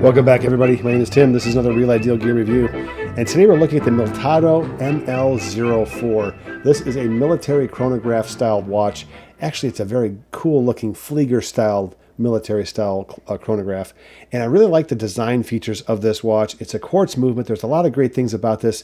Welcome back, everybody. My name is Tim. This is another Real Ideal Gear Review. And today we're looking at the Miltado ML04. This is a military chronograph styled watch. Actually, it's a very cool looking Flieger styled military style chronograph. And I really like the design features of this watch. It's a quartz movement. There's a lot of great things about this.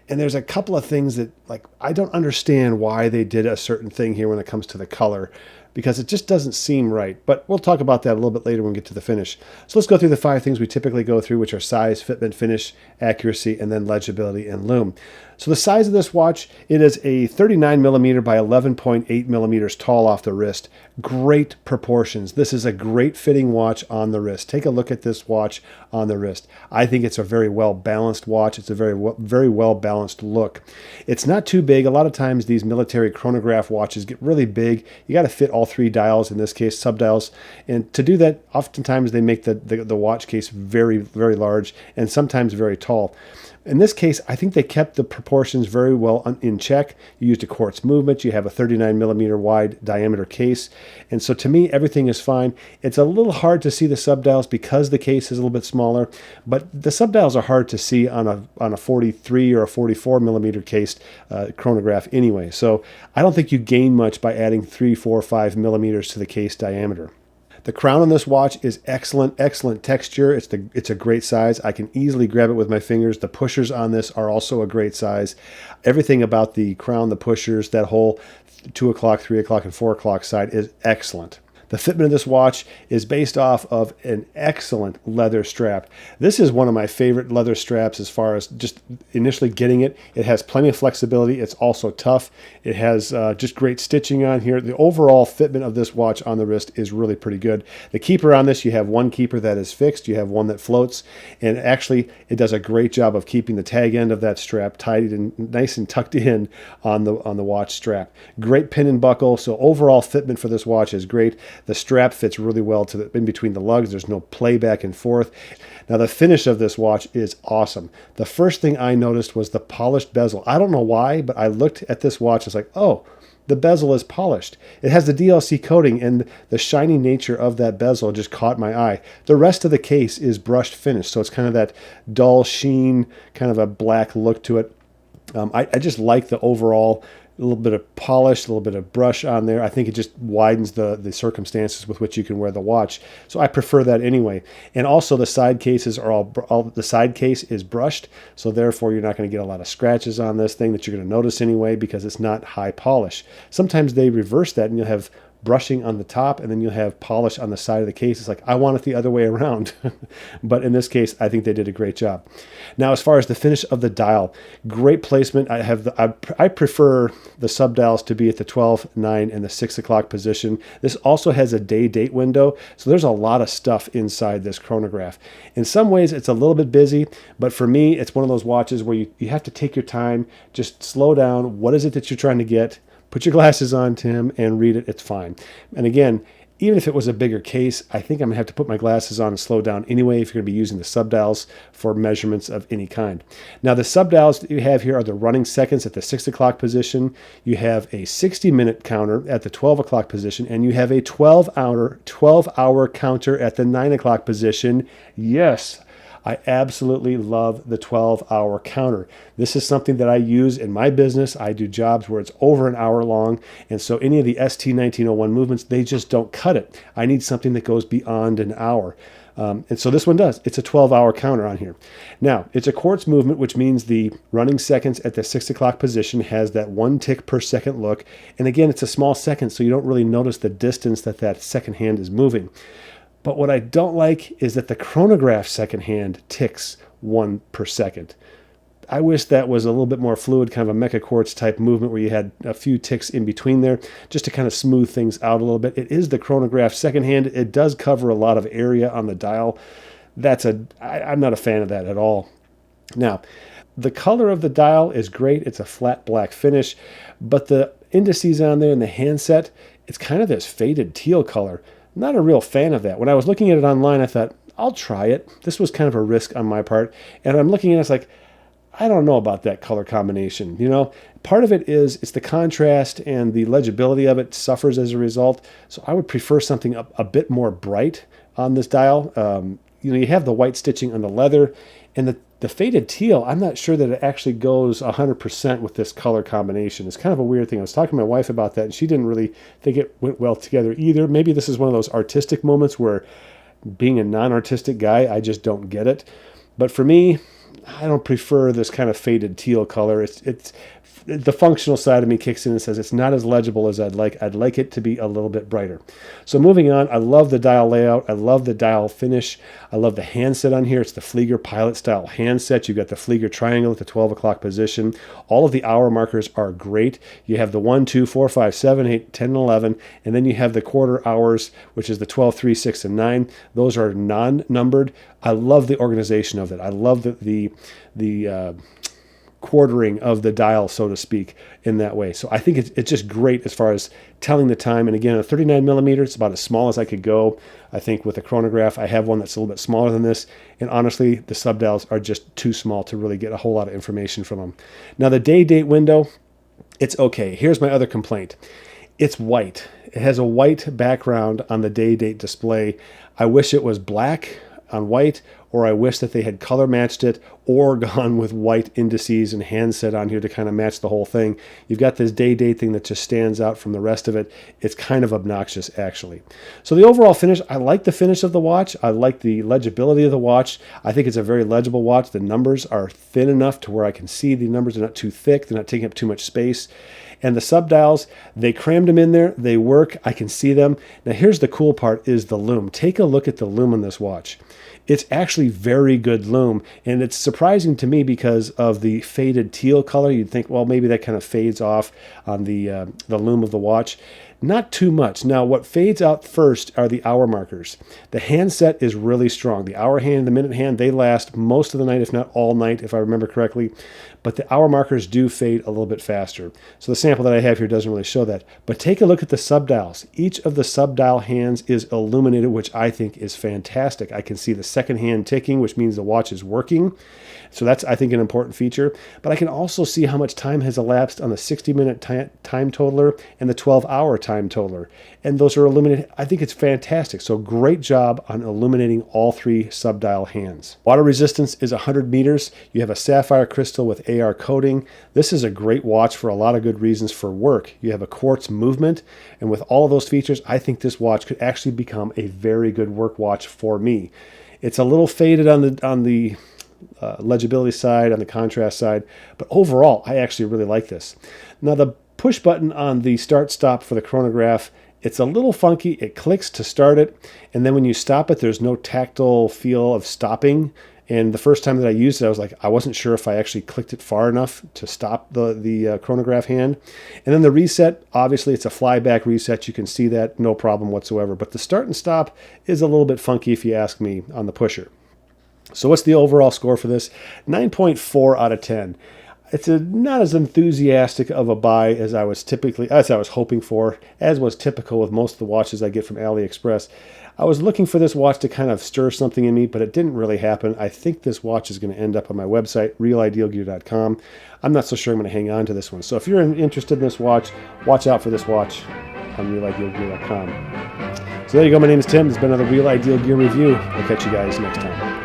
And there's a couple of things that, I don't understand why they did a certain thing here when it comes to the color, because it just doesn't seem right. But we'll talk about that a little bit later when we get to the finish. So let's go through the 5 things we typically go through, which are size, fitment, finish, accuracy, and then legibility and lume. So the size of this watch, it is a 39 millimeter by 11.8 millimeters tall off the wrist. Great proportions. This is a great fitting watch on the wrist. Take a look at this watch on the wrist. I think it's a very well balanced watch. It's a very well balanced look. It's not too big. A lot of times these military chronograph watches get really big. You got to fit all 3 dials, in this case subdials, and to do that, oftentimes they make the watch case very, very large and sometimes very tall. In this case, I think they kept the proportions very well in check. You used a quartz movement. You have a 39 millimeter wide diameter case. And so to me, everything is fine. It's a little hard to see the subdials because the case is a little bit smaller, but the subdials are hard to see on a 43 or a 44 millimeter cased chronograph anyway. So I don't think you gain much by adding 3, 4, 5 millimeters to the case diameter. The crown on this watch is excellent texture. It's a great size. I can easily grab it with my fingers. The pushers on this are also a great size. Everything about the crown, the pushers, that whole 2 o'clock, 3 o'clock, and 4 o'clock side is excellent. The fitment of this watch is based off of an excellent leather strap. This is one of my favorite leather straps as far as just initially getting it. It has plenty of flexibility. It's also tough. It has just great stitching on here. The overall fitment of this watch on the wrist is really pretty good. The keeper on this, you have one keeper that is fixed. You have one that floats. And actually, it does a great job of keeping the tag end of that strap tight and nice and tucked in on the watch strap. Great pin and buckle. So overall fitment for this watch is great. The strap fits really well in between the lugs. There's no play back and forth. Now the finish of this watch is awesome. The first thing I noticed was the polished bezel. I don't know why, but I looked at this watch and was like, oh, the bezel is polished. It has the DLC coating, and the shiny nature of that bezel just caught my eye. The rest of the case is brushed finish, so it's kind of that dull sheen, kind of a black look to it. I just like the overall, a little bit of polish, a little bit of brush on there. I think it just widens the circumstances with which you can wear the watch. So I prefer that anyway. And also the side cases are all the side case is brushed. So therefore you're not going to get a lot of scratches on this thing that you're going to notice anyway, because it's not high polish. Sometimes they reverse that and you'll have brushing on the top and then you'll have polish on the side of the case. It's like, I want it the other way around. But in this case, I think they did a great job. Now, as far as the finish of the dial, great placement. I prefer the subdials to be at the 12, 9, and the 6 o'clock position. This also has a day-date window, so there's a lot of stuff inside this chronograph. In some ways, it's a little bit busy, but for me, it's one of those watches where you have to take your time, just slow down. What is it that you're trying to get? Put your glasses on, Tim, and read it. It's fine. And again, even if it was a bigger case, I think I'm going to have to put my glasses on and slow down anyway if you're going to be using the subdials for measurements of any kind. Now, the subdials that you have here are the running seconds at the 6 o'clock position. You have a 60-minute counter at the 12 o'clock position, and you have a 12-hour counter at the 9 o'clock position. Yes, I absolutely love the 12-hour counter. This is something that I use in my business. I do jobs where it's over an hour long, and so any of the ST1901 movements, they just don't cut it. I need something that goes beyond an hour. And so this one does. It's a 12-hour counter on here. Now, it's a quartz movement, which means the running seconds at the 6 o'clock position has that 1 tick per second look. And again, it's a small second, so you don't really notice the distance that second hand is moving. But what I don't like is that the chronograph second hand ticks 1 per second. I wish that was a little bit more fluid, kind of a mecha quartz type movement where you had a few ticks in between there, just to kind of smooth things out a little bit. It is the chronograph second hand. It does cover a lot of area on the dial. I'm not a fan of that at all. Now, the color of the dial is great. It's a flat black finish, but the indices on there and the handset, it's kind of this faded teal color. Not a real fan of that. When I was looking at it online, I thought, I'll try it. This was kind of a risk on my part. And I'm looking at it, it's like, I don't know about that color combination. Part of it is it's the contrast and the legibility of it suffers as a result. So I would prefer something a bit more bright on this dial. you have the white stitching on the leather, and the faded teal, I'm not sure that it actually goes 100% with this color combination. It's kind of a weird thing. I was talking to my wife about that, and she didn't really think it went well together either. Maybe this is one of those artistic moments where, being a non-artistic guy, I just don't get it. But for me, I don't prefer this kind of faded teal color. It's the functional side of me kicks in and says it's not as legible as I'd like. I'd like it to be a little bit brighter. So moving on, I love the dial layout. I love the dial finish. I love the handset on here. It's the Flieger Pilot style handset. You've got the Flieger triangle at the 12 o'clock position. All of the hour markers are great. You have the 1, 2, 4, 5, 7, 8, 10, and 11, and then you have the quarter hours, which is the 12, 3, 6, and 9. Those are non-numbered. I love the organization of it. I love the quartering of the dial, so to speak, in that way. So I think it's just great as far as telling the time. And again, a 39 millimeter, it's about as small as I could go. I think with a chronograph, I have one that's a little bit smaller than this. And honestly, the subdials are just too small to really get a whole lot of information from them. Now the day-date window, it's okay. Here's my other complaint. It's white. It has a white background on the day-date display. I wish it was black on white, or I wish that they had color matched it or gone with white indices and handset on here to kind of match the whole thing. You've got this day-date thing that just stands out from the rest of it. It's kind of obnoxious, actually. So the overall finish, I like the finish of the watch. I like the legibility of the watch. I think it's a very legible watch. The numbers are thin enough to where I can see the numbers. They're not too thick. They're not taking up too much space. And the subdials, they crammed them in there. They work. I can see them. Now here's the cool part is the lume. Take a look at the lume on this watch. It's actually very good lume, and it's surprising to me because of the faded teal color. You'd think, well, maybe that kind of fades off on the lume of the watch. Not too much. Now, what fades out first are the hour markers. The handset is really strong. The hour hand and the minute hand, they last most of the night, if not all night, if I remember correctly. But the hour markers do fade a little bit faster. So the sample that I have here doesn't really show that. But take a look at the subdials. Each of the subdial hands is illuminated, which I think is fantastic. I can see the second hand ticking, which means the watch is working. So that's, I think, an important feature. But I can also see how much time has elapsed on the 60-minute time totaler and the 12-hour time totaler. And those are illuminated. I think it's fantastic. So great job on illuminating all three subdial hands. Water resistance is 100 meters. You have a sapphire crystal with AR coating. This is a great watch for a lot of good reasons for work. You have a quartz movement. And with all of those features, I think this watch could actually become a very good work watch for me. It's a little faded on the legibility side, on the contrast side, but overall I actually really like this. Now the push button on the start stop for the chronograph, it's a little funky. It clicks to start it, and then when you stop it, there's no tactile feel of stopping. And the first time that I used it, I was like, I wasn't sure if I actually clicked it far enough to stop the chronograph hand. And then the reset, obviously it's a flyback reset. You can see that, no problem whatsoever. But the start and stop is a little bit funky if you ask me on the pusher. So what's the overall score for this? 9.4 out of 10. It's not as enthusiastic of a buy as I was hoping for, as was typical with most of the watches I get from Aliexpress. I was looking for this watch to kind of stir something in me, but it didn't really happen. I think this watch is going to end up on my website, realidealgear.com. I'm not so sure I'm going to hang on to this one. So if you're interested in this watch, watch out for this watch on realidealgear.com. So there you go. My name is Tim. This has been another Real Ideal Gear review. I'll catch you guys next time.